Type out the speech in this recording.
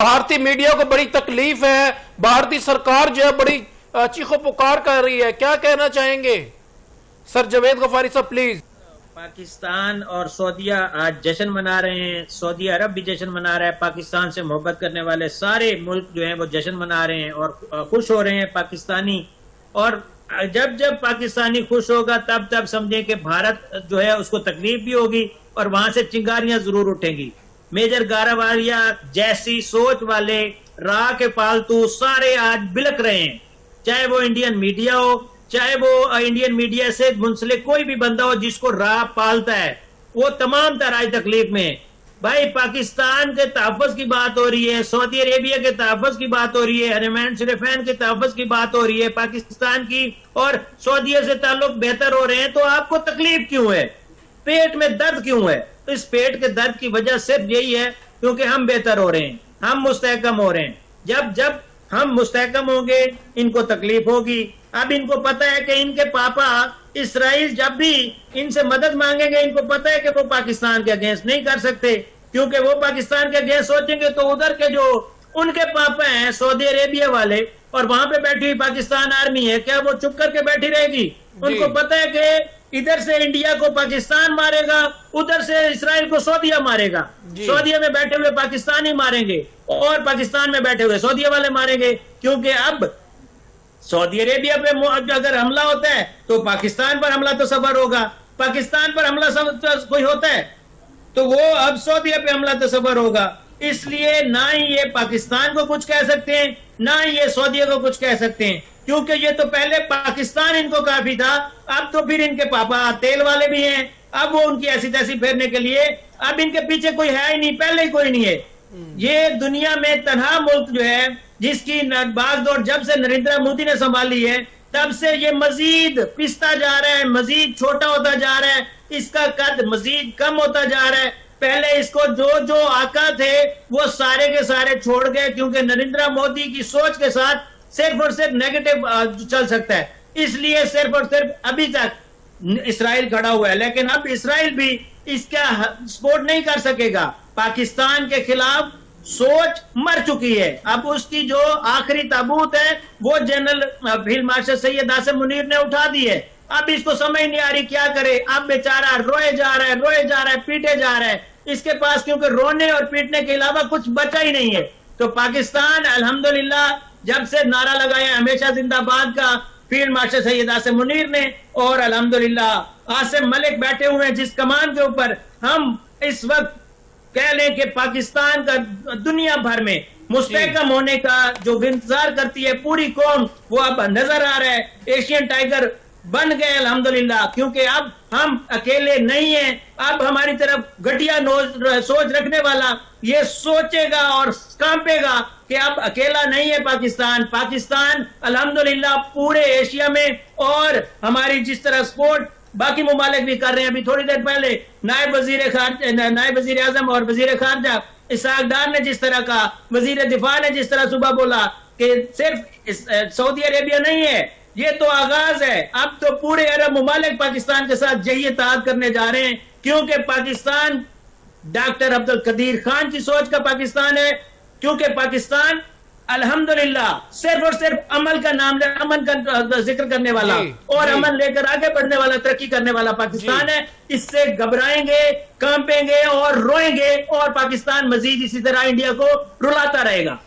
भारतीय मीडिया को बड़ी तकलीफ है, भारतीय सरकार जो है बड़ी चीखो पुकार कर रही है, क्या कहना चाहेंगे सर जावेद गफारी साहब प्लीज। पाकिस्तान और सऊदीया आज जश्न मना रहे हैं, सऊदी अरब भी जश्न मना रहा है, पाकिस्तान से मोहब्बत करने वाले सारे मुल्क जो हैं वो जश्न मना रहे हैं और खुश हो रहे हैं पाकिस्तानी। और जब जब पाकिस्तानी खुश होगा तब तब समझें कि भारत जो है उसको तकलीफ भी होगी और वहां से चिंगारियां जरूर उठेंगी। मेजर गारावालिया जैसी सोच वाले राह के पालतू सारे आज बिलक रहे हैं, चाहे वो इंडियन मीडिया हो, चाहे वो इंडियन मीडिया से मुंसलिक कोई भी बंदा हो जिसको राह पालता है, वो तमाम तरह तकलीफ में है। भाई पाकिस्तान के तहफ़्फ़ुज़ की बात हो रही है, सऊदी अरेबिया के तहफ़्फ़ुज़ की बात हो रही है, हरमैन शरीफैन के तहफ़्फ़ुज़ की बात हो रही है, पाकिस्तान की और सऊदीया से ताल्लुक बेहतर हो रहे हैं, तो आपको तकलीफ क्यों है? पेट में दर्द क्यों है? तो इस पेट के दर्द की वजह सिर्फ यही है क्योंकि हम बेहतर हो रहे हैं, हम मुस्तहकम हो रहे हैं। जब जब हम मुस्तहकम होंगे इनको तकलीफ होगी। अब इनको पता है कि इनके पापा इसराइल जब भी इनसे मदद मांगेंगे, इनको पता है कि वो पाकिस्तान के अगेंस्ट नहीं कर सकते, क्योंकि वो पाकिस्तान के अगेंस्ट सोचेंगे तो उधर के जो उनके पापा हैं सऊदी अरेबिया वाले और वहां पे बैठी हुई पाकिस्तान आर्मी है, क्या वो चुप करके बैठी रहेगी? उनको पता है कि इधर से इंडिया को पाकिस्तान मारेगा, उधर से इसराइल को सऊदीया मारेगा, सऊदीया में बैठे हुए पाकिस्तानी मारेंगे और पाकिस्तान में बैठे हुए सऊदीया वाले मारेंगे। क्योंकि अब सऊदी अरेबिया पे अगर हमला होता है तो पाकिस्तान पर हमला तो सबर होगा, पाकिस्तान पर हमला कोई होता है तो वो अब सऊदीया पे हमला तो सबर होगा। इसलिए ना ही ये पाकिस्तान को कुछ कह सकते हैं, ना ही ये सऊदीया को कुछ कह सकते हैं, क्योंकि ये तो पहले पाकिस्तान इनको काफी था, अब तो फिर इनके पापा तेल वाले भी हैं, अब वो उनकी ऐसी तैसी फेरने के लिए अब इनके पीछे कोई है ही नहीं, पहले ही कोई नहीं है। ये दुनिया में तन्हा मुल्क जो है जिसकी बागडोर जब से नरेंद्र मोदी ने संभाली है तब से ये मजीद पिसता जा रहा है, मजीद छोटा होता जा रहा है, इसका कद मजीद कम होता जा रहा है। पहले इसको जो जो आका थे वो सारे के सारे छोड़ गए, क्योंकि नरेंद्र मोदी की सोच के साथ सिर्फ और सिर्फ नेगेटिव चल सकता है, इसलिए सिर्फ और सिर्फ अभी तक इसराइल खड़ा हुआ है। लेकिन अब इसराइल भी इसका सपोर्ट नहीं कर सकेगा, पाकिस्तान के खिलाफ सोच मर चुकी है। अब उसकी जो आखिरी ताबूत है वो general field marshal Syed Asim Munir ने उठा दी है। अब इसको समझ नहीं आ रही क्या करे, अब बेचारा रोए जा रहा है, रोए जा रहा है, पीटे जा रहा है, इसके पास क्योंकि रोने और पीटने के अलावा कुछ बचा ही नहीं है। तो पाकिस्तान अल्हम्दुलिल्लाह जब से नारा लगाया हमेशा जिंदाबाद का फील्ड मार्शल सैयद आसिम मुनीर ने, और अल्हम्दुलिल्लाह आसिम मलिक बैठे हुए हैं जिस कमान के ऊपर, हम इस वक्त कह लें कि पाकिस्तान का दुनिया भर में मुस्तहकम होने का जो इंतजार करती है पूरी कौम, वो अब नजर आ रहा है। एशियन टाइगर बन गए अल्हम्दुलिल्लाह, क्योंकि अब हम अकेले नहीं हैं। अब हमारी तरफ घटिया सोच रखने वाला ये सोचेगा और कांपेगा कि अब अकेला नहीं है पाकिस्तान। पाकिस्तान अल्हम्दुलिल्लाह पूरे एशिया में, और हमारी जिस तरह सपोर्ट बाकी मुमालिक भी कर रहे हैं। अभी थोड़ी देर पहले नायब वजीर आजम और वजीर खारजा इसहाक डार ने जिस तरह का, वजीर दिफा ने जिस तरह सुबह बोला कि सिर्फ सऊदी अरेबिया नहीं है, ये तो आगाज है, अब तो पूरे अरब मुमालिक पाकिस्तान के साथ जही इत्तेहाद करने जा रहे हैं, क्योंकि पाकिस्तान डॉक्टर अब्दुल कदीर खान की सोच का पाकिस्तान है, क्योंकि पाकिस्तान अल्हम्दुलिल्लाह सिर्फ और सिर्फ अमल का नाम, अमन का जिक्र करने वाला और अमन लेकर आगे बढ़ने वाला, तरक्की करने वाला पाकिस्तान है। इससे घबराएंगे, कांपेंगे और रोएंगे, और पाकिस्तान मजीद इसी तरह इंडिया को रुलाता रहेगा।